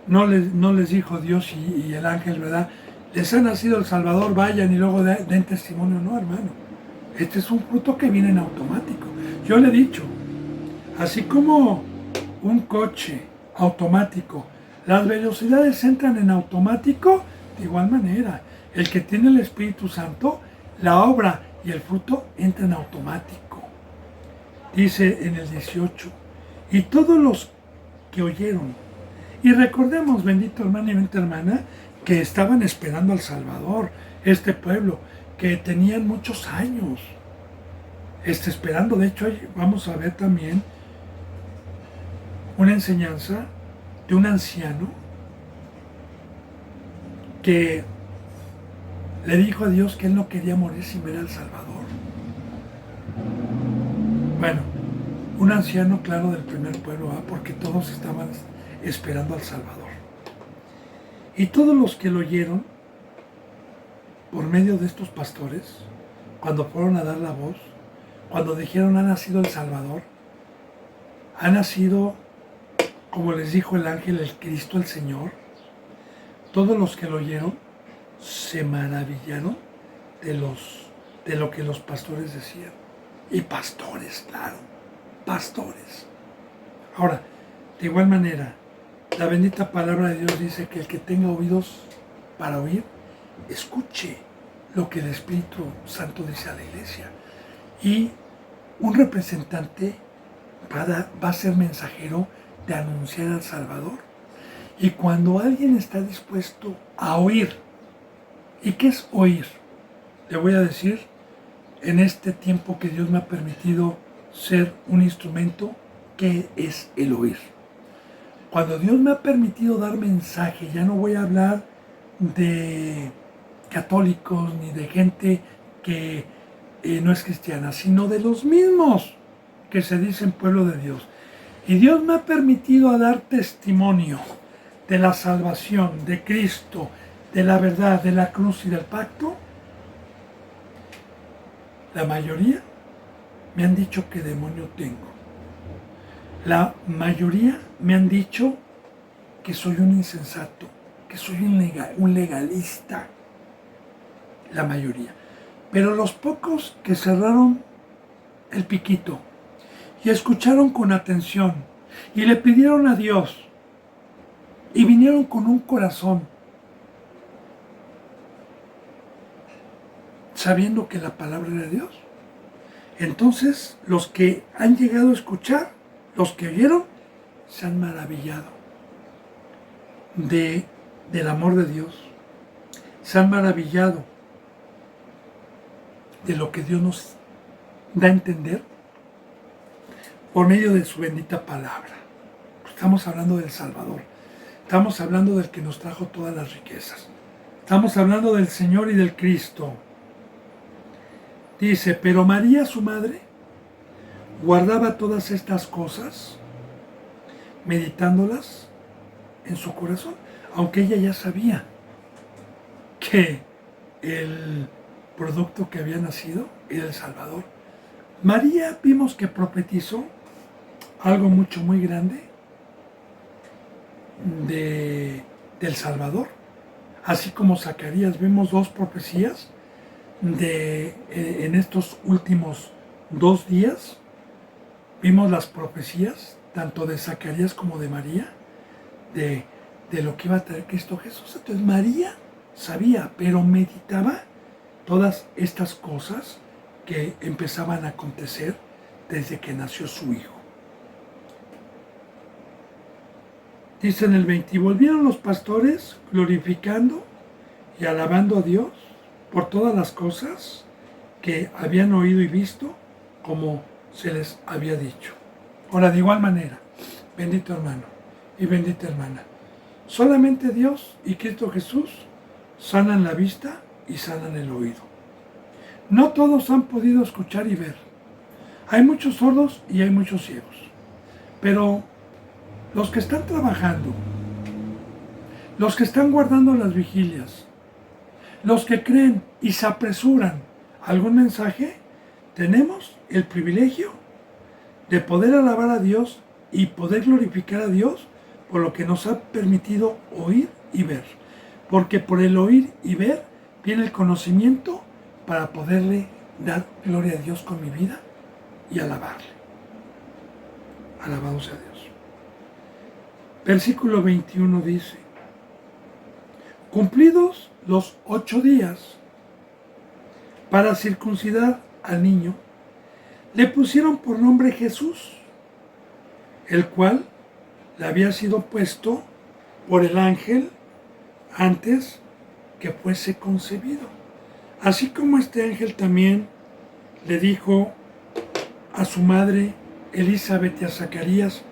No les dijo Dios y el ángel, ¿verdad? Les ha nacido el Salvador, vayan y luego den testimonio. No, hermano. Este es un fruto que viene en automático. Yo le he dicho, así como un coche automático, las velocidades entran en automático, de igual manera, el que tiene el Espíritu Santo, la obra y el fruto entran en automático. Dice en el 18, y todos los que oyeron, y recordemos, bendito hermano y bendita hermana, que estaban esperando al Salvador, este pueblo, que tenían muchos años esperando. De hecho, vamos a ver también una enseñanza de un anciano que le dijo a Dios que él no quería morir sin ver al Salvador. Bueno, un anciano, claro, del primer pueblo, porque todos estaban esperando al Salvador. Y todos los que lo oyeron, por medio de estos pastores, cuando fueron a dar la voz, cuando dijeron ha nacido el Salvador, ha nacido, como les dijo el ángel, el Cristo, el Señor. Todos los que lo oyeron se maravillaron de lo que los pastores decían. Y pastores, claro, pastores. Ahora, de igual manera, la bendita palabra de Dios dice que el que tenga oídos para oír, escuche lo que el Espíritu Santo dice a la iglesia. Y un representante va a ser mensajero de anunciar al Salvador. Y cuando alguien está dispuesto a oír, ¿y qué es oír? Le voy a decir, en este tiempo que Dios me ha permitido ser un instrumento, ¿qué es el oír? Cuando Dios me ha permitido dar mensaje, ya no voy a hablar de católicos ni de gente que no es cristiana, sino de los mismos que se dicen pueblo de Dios. Y Dios me ha permitido dar testimonio de la salvación, de Cristo, de la verdad, de la cruz y del pacto. La mayoría me han dicho qué demonio tengo. La mayoría me han dicho que soy un insensato, que soy un legalista. La mayoría. Pero los pocos que cerraron el piquito y escucharon con atención y le pidieron a Dios y vinieron con un corazón sabiendo que la palabra era de Dios, entonces los que han llegado a escuchar, los que oyeron, se han maravillado del amor de Dios, se han maravillado de lo que Dios nos da a entender por medio de su bendita palabra. Estamos hablando del Salvador, estamos hablando del que nos trajo todas las riquezas, estamos hablando del Señor y del Cristo. Dice, pero María, su madre, guardaba todas estas cosas, meditándolas en su corazón, aunque ella ya sabía que el producto que había nacido era el Salvador. María vimos que profetizó algo muy grande del Salvador. Así como Zacarías, vemos dos profecías en estos últimos 2 días. Vimos las profecías, tanto de Zacarías como de María, de lo que iba a traer Cristo Jesús. Entonces María sabía, pero meditaba todas estas cosas que empezaban a acontecer desde que nació su hijo. Dice en el 20, y volvieron los pastores glorificando y alabando a Dios por todas las cosas que habían oído y visto, como se les había dicho. Ahora, de igual manera, bendito hermano y bendita hermana, solamente Dios y Cristo Jesús sanan la vista y sanan el oído. No todos han podido escuchar y ver. Hay muchos sordos y hay muchos ciegos. Pero los que están trabajando, los que están guardando las vigilias, los que creen y se apresuran a algún mensaje, tenemos el privilegio de poder alabar a Dios y poder glorificar a Dios por lo que nos ha permitido oír y ver. Porque por el oír y ver viene el conocimiento para poderle dar gloria a Dios con mi vida y alabarle. Alabado sea Dios. Versículo 21 dice, cumplidos los 8 días para circuncidar al niño, le pusieron por nombre Jesús, el cual le había sido puesto por el ángel antes que fuese concebido. Así como este ángel también le dijo a su madre Elizabeth y a Zacarías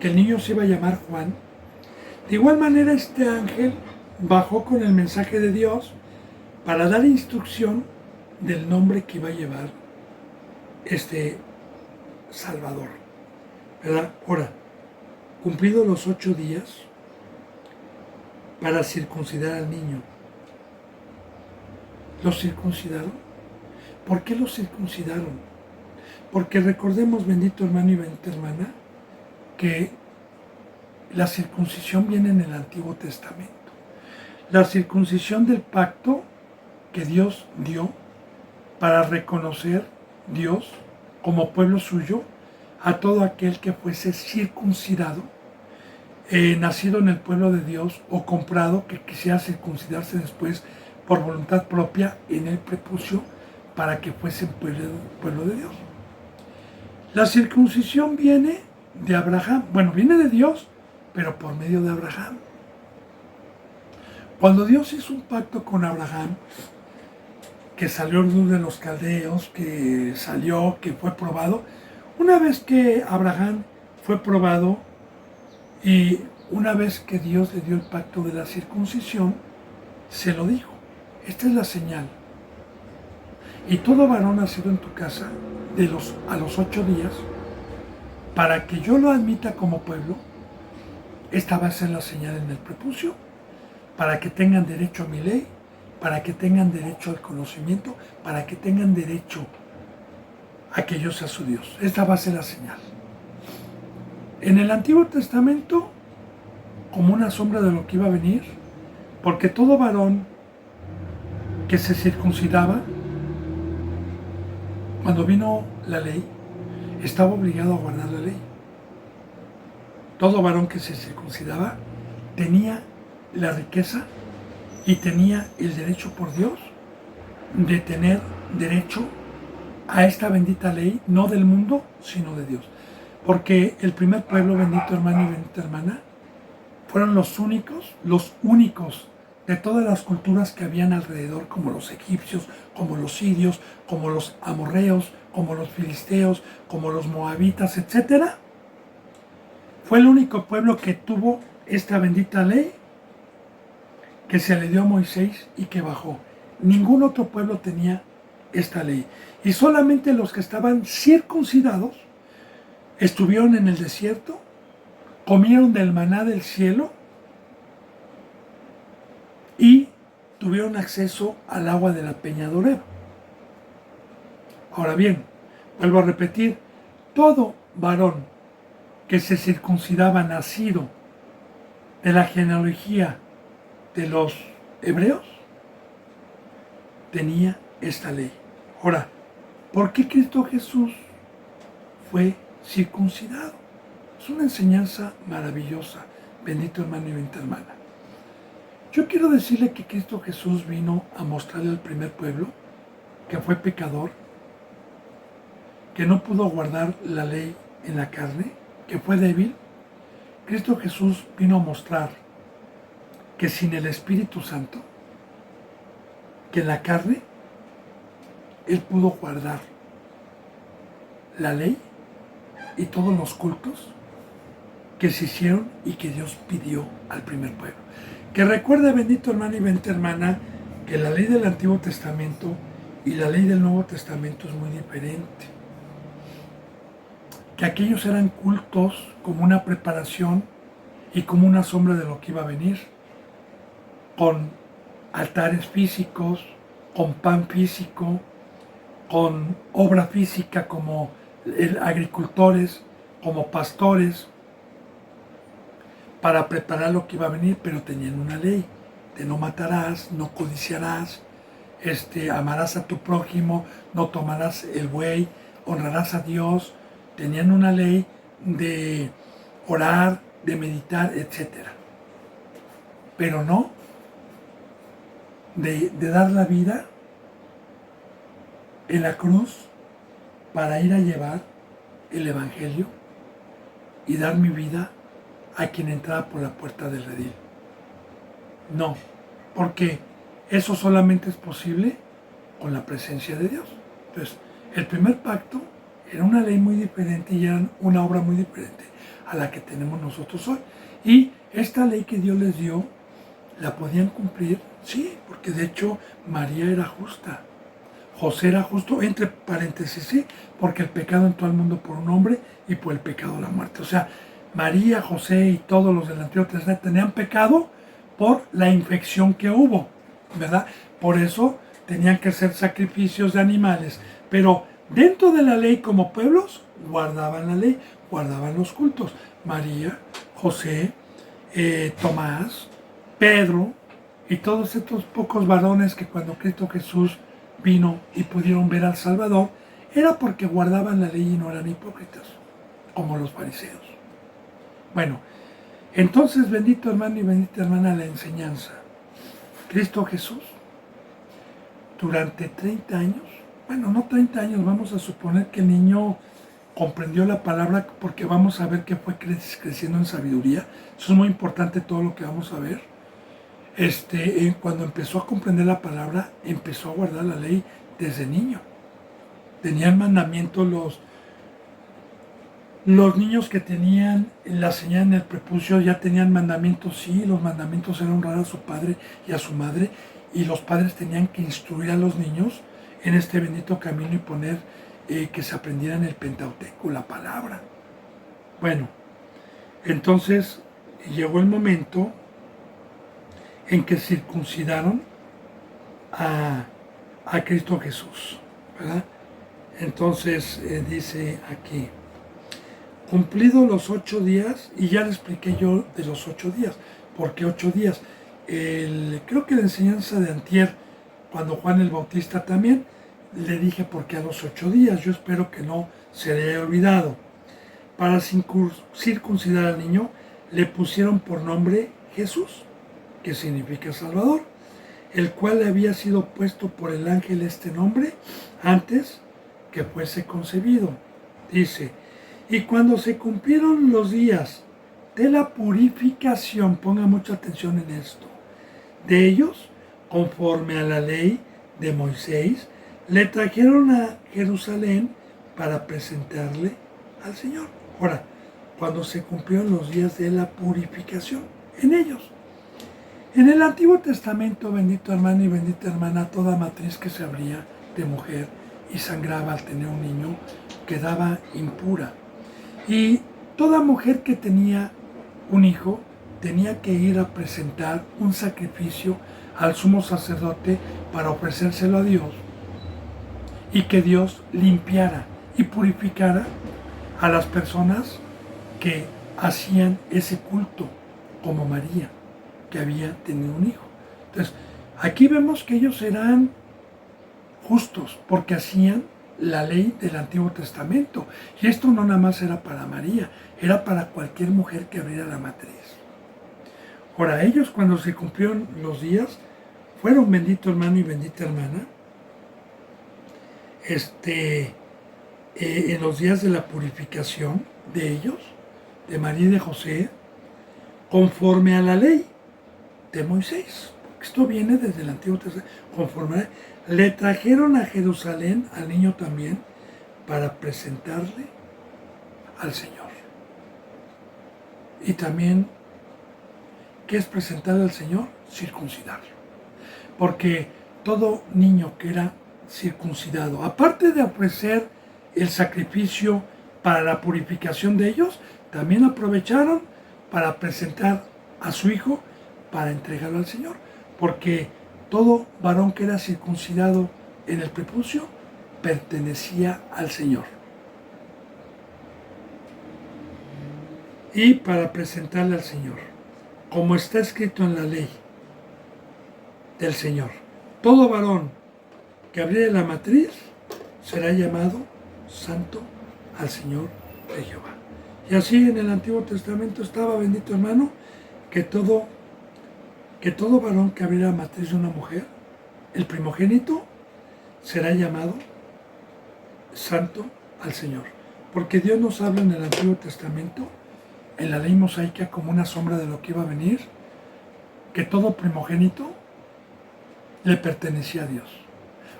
que el niño se iba a llamar Juan, de igual manera este ángel bajó con el mensaje de Dios para dar instrucción del nombre que iba a llevar este Salvador, ¿verdad? Ahora, cumplidos los 8 días para circuncidar al niño, ¿lo circuncidaron? ¿Por qué los circuncidaron? Porque recordemos, bendito hermano y bendita hermana, que la circuncisión viene en el Antiguo Testamento. La circuncisión del pacto que Dios dio para reconocer Dios como pueblo suyo a todo aquel que fuese circuncidado, nacido en el pueblo de Dios o comprado que quisiera circuncidarse después por voluntad propia en el prepucio para que fuese pueblo de Dios. La circuncisión viene de Abraham, bueno, viene de Dios, pero por medio de Abraham. Cuando Dios hizo un pacto con Abraham, que salió de los caldeos, que salió, que fue probado, una vez que Abraham fue probado y una vez que Dios le dio el pacto de la circuncisión, se lo dijo, esta es la señal. Y todo varón nacido en tu casa, a los 8 días, para que yo lo admita como pueblo, esta va a ser la señal en el prepucio, para que tengan derecho a mi ley, para que tengan derecho al conocimiento, para que tengan derecho a que yo sea su Dios. Esta va a ser la señal. En el Antiguo Testamento, como una sombra de lo que iba a venir, porque todo varón que se circuncidaba, cuando vino la ley, estaba obligado a guardar la ley. Todo varón que se circuncidaba tenía la riqueza y tenía el derecho por Dios de tener derecho a esta bendita ley, no del mundo, sino de Dios. Porque el primer pueblo, bendito hermano y bendita hermana, fueron los únicos de todas las culturas que habían alrededor, como los egipcios, como los sirios, como los amorreos, como los filisteos, como los moabitas, etc. Fue el único pueblo que tuvo esta bendita ley que se le dio a Moisés y que bajó. Ningún otro pueblo tenía esta ley. Y solamente los que estaban circuncidados estuvieron en el desierto, comieron del maná del cielo y tuvieron acceso al agua de la peña de Oreb. Ahora bien, vuelvo a repetir, todo varón que se circuncidaba nacido de la genealogía de los hebreos tenía esta ley. Ahora, ¿por qué Cristo Jesús fue circuncidado? Es una enseñanza maravillosa, bendito hermano y bendita hermana. Yo quiero decirle que Cristo Jesús vino a mostrarle al primer pueblo que fue pecador, que no pudo guardar la ley en la carne, que fue débil. Cristo Jesús vino a mostrar que sin el Espíritu Santo, que en la carne, Él pudo guardar la ley y todos los cultos que se hicieron y que Dios pidió al primer pueblo. Que recuerde, bendito hermano y bendita hermana, que la ley del Antiguo Testamento y la ley del Nuevo Testamento es muy diferente. Que aquellos eran cultos como una preparación y como una sombra de lo que iba a venir, con altares físicos, con pan físico, con obra física como agricultores, como pastores, para preparar lo que iba a venir, pero tenían una ley de no matarás, no codiciarás, amarás a tu prójimo, no tomarás el buey, honrarás a Dios. Tenían una ley de orar, de meditar, etc. Pero no de dar la vida en la cruz para ir a llevar el Evangelio y dar mi vida a quien entraba por la puerta del redil. No, porque eso solamente es posible con la presencia de Dios. Entonces, el primer pacto era una ley muy diferente y era una obra muy diferente a la que tenemos nosotros hoy. Y esta ley que Dios les dio, ¿la podían cumplir? Sí, porque de hecho María era justa. José era justo, entre paréntesis, sí, porque el pecado entró al mundo por un hombre y por el pecado la muerte. O sea, María, José y todos los del Antiguo Testamento tenían pecado por la infección que hubo, ¿verdad? Por eso tenían que hacer sacrificios de animales, pero dentro de la ley como pueblos guardaban la ley, guardaban los cultos. María, José, Tomás, Pedro y todos estos pocos varones que cuando Cristo Jesús vino y pudieron ver al Salvador, era porque guardaban la ley y no eran hipócritas, como los fariseos. Bueno, entonces bendito hermano y bendita hermana la enseñanza. Cristo Jesús, durante 30 años, bueno, no 30 años, vamos a suponer que el niño comprendió la palabra porque vamos a ver que fue creciendo en sabiduría. Eso es muy importante todo lo que vamos a ver. Cuando empezó a comprender la palabra, empezó a guardar la ley desde niño. Tenían mandamientos los niños que tenían la señal en el prepucio, ya tenían mandamientos. Sí, los mandamientos eran honrar a su padre y a su madre, y los padres tenían que instruir a los niños en este bendito camino y poner que se aprendieran el Pentateuco, la palabra. Bueno, entonces llegó el momento en que circuncidaron a Cristo Jesús, ¿verdad? Entonces dice aquí, cumplidos los 8 días, y ya le expliqué yo de los 8 días, ¿por qué 8 días? Creo que la enseñanza de antier, cuando Juan el Bautista también, le dije por qué a los 8 días, yo espero que no se le haya olvidado. Para circuncidar al niño, le pusieron por nombre Jesús, que significa Salvador, el cual le había sido puesto por el ángel este nombre antes que fuese concebido. Dice, y cuando se cumplieron los días de la purificación, ponga mucha atención en esto, de ellos, conforme a la ley de Moisés, le trajeron a Jerusalén para presentarle al Señor. Ahora, cuando se cumplieron los días de la purificación, en ellos. En el Antiguo Testamento, bendito hermano y bendita hermana, toda matriz que se abría de mujer y sangraba al tener un niño quedaba impura. Y toda mujer que tenía un hijo tenía que ir a presentar un sacrificio al sumo sacerdote para ofrecérselo a Dios y que Dios limpiara y purificara a las personas que hacían ese culto, como María, que había tenido un hijo. Entonces, aquí vemos que ellos eran justos porque hacían la ley del Antiguo Testamento. Y esto no nada más era para María, era para cualquier mujer que abriera la matriz. Ahora, ellos cuando se cumplieron los días, fueron, bendito hermano y bendita hermana, en los días de la purificación de ellos, de María y de José, conforme a la ley de Moisés. Esto viene desde el Antiguo Testamento. Conforme le trajeron a Jerusalén al niño también para presentarle al Señor. Y también, ¿qué es presentarle al Señor? Circuncidarlo. Porque todo niño que era circuncidado, aparte de ofrecer el sacrificio para la purificación de ellos, también aprovecharon para presentar a su hijo para entregarlo al Señor, porque todo varón que era circuncidado en el prepucio pertenecía al Señor. Y para presentarle al Señor, como está escrito en la ley del Señor, todo varón que abriere la matriz será llamado santo al Señor de Jehová. Y así en el Antiguo Testamento estaba, bendito hermano, que todo varón que abriera la matriz de una mujer, el primogénito, será llamado santo al Señor. Porque Dios nos habla en el Antiguo Testamento, en la ley mosaica, como una sombra de lo que iba a venir, que todo primogénito le pertenecía a Dios.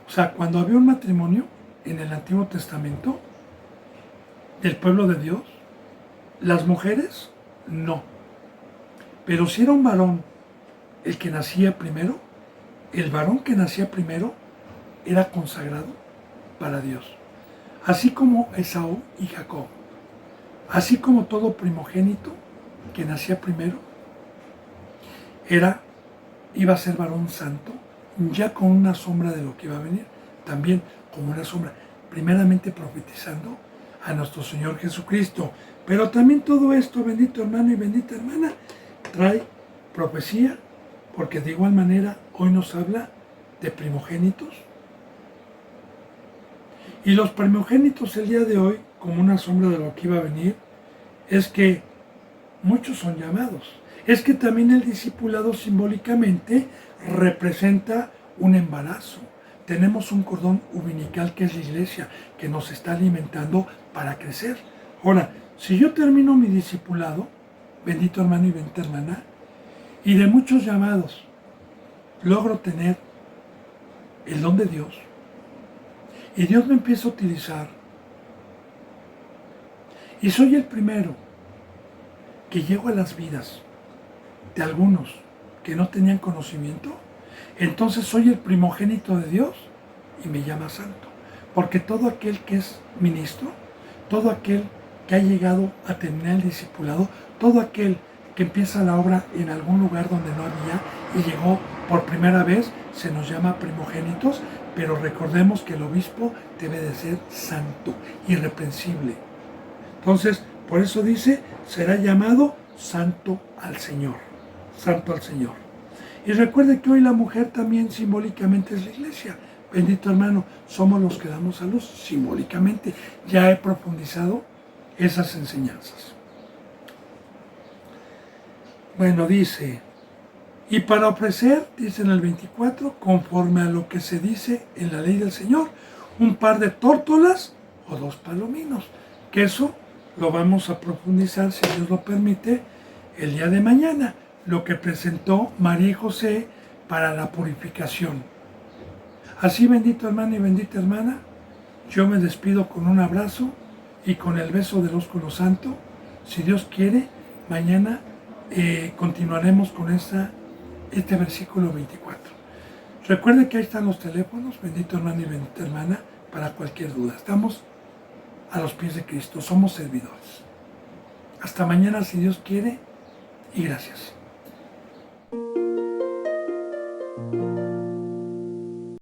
O sea, cuando había un matrimonio en el Antiguo Testamento del pueblo de Dios, las mujeres no. Pero si era un varón el que nacía primero, el varón que nacía primero era consagrado para Dios. Así como Esaú y Jacob. Así como todo primogénito que nacía primero iba a ser varón santo ya con una sombra de lo que va a venir, también como una sombra, primeramente profetizando a nuestro Señor Jesucristo. Pero también todo esto, bendito hermano y bendita hermana, trae profecía, porque de igual manera hoy nos habla de primogénitos. Y los primogénitos el día de hoy, como una sombra de lo que iba a venir, es que muchos son llamados. Es que también el discipulado simbólicamente representa un embarazo. Tenemos un cordón umbilical que es la iglesia, que nos está alimentando para crecer. Ahora, si yo termino mi discipulado, bendito hermano y bendita hermana, y de muchos llamados logro tener el don de Dios, y Dios me empieza a utilizar, y soy el primero que llego a las vidas de algunos que no tenían conocimiento, entonces soy el primogénito de Dios y me llama santo. Porque todo aquel que es ministro, todo aquel que ha llegado a terminar el discipulado, todo aquel que empieza la obra en algún lugar donde no había y llegó por primera vez, se nos llama primogénitos, pero recordemos que el obispo debe de ser santo, irreprensible. Entonces, por eso dice, será llamado santo al Señor, santo al Señor. Y recuerde que hoy la mujer también simbólicamente es la iglesia. Bendito hermano, somos los que damos a luz simbólicamente. Ya he profundizado esas enseñanzas. Bueno, dice, y para ofrecer, dice en el 24, conforme a lo que se dice en la ley del Señor, un par de tórtolas o 2 palominos, que eso lo vamos a profundizar, si Dios lo permite, el día de mañana, lo que presentó María y José para la purificación. Así, bendito hermano y bendita hermana, yo me despido con un abrazo y con el beso del ósculo santo. Si Dios quiere, mañana continuaremos con este versículo 24. Recuerde que ahí están los teléfonos, bendito hermano y bendita hermana, para cualquier duda. Estamos a los pies de Cristo, somos servidores. Hasta mañana si Dios quiere y gracias.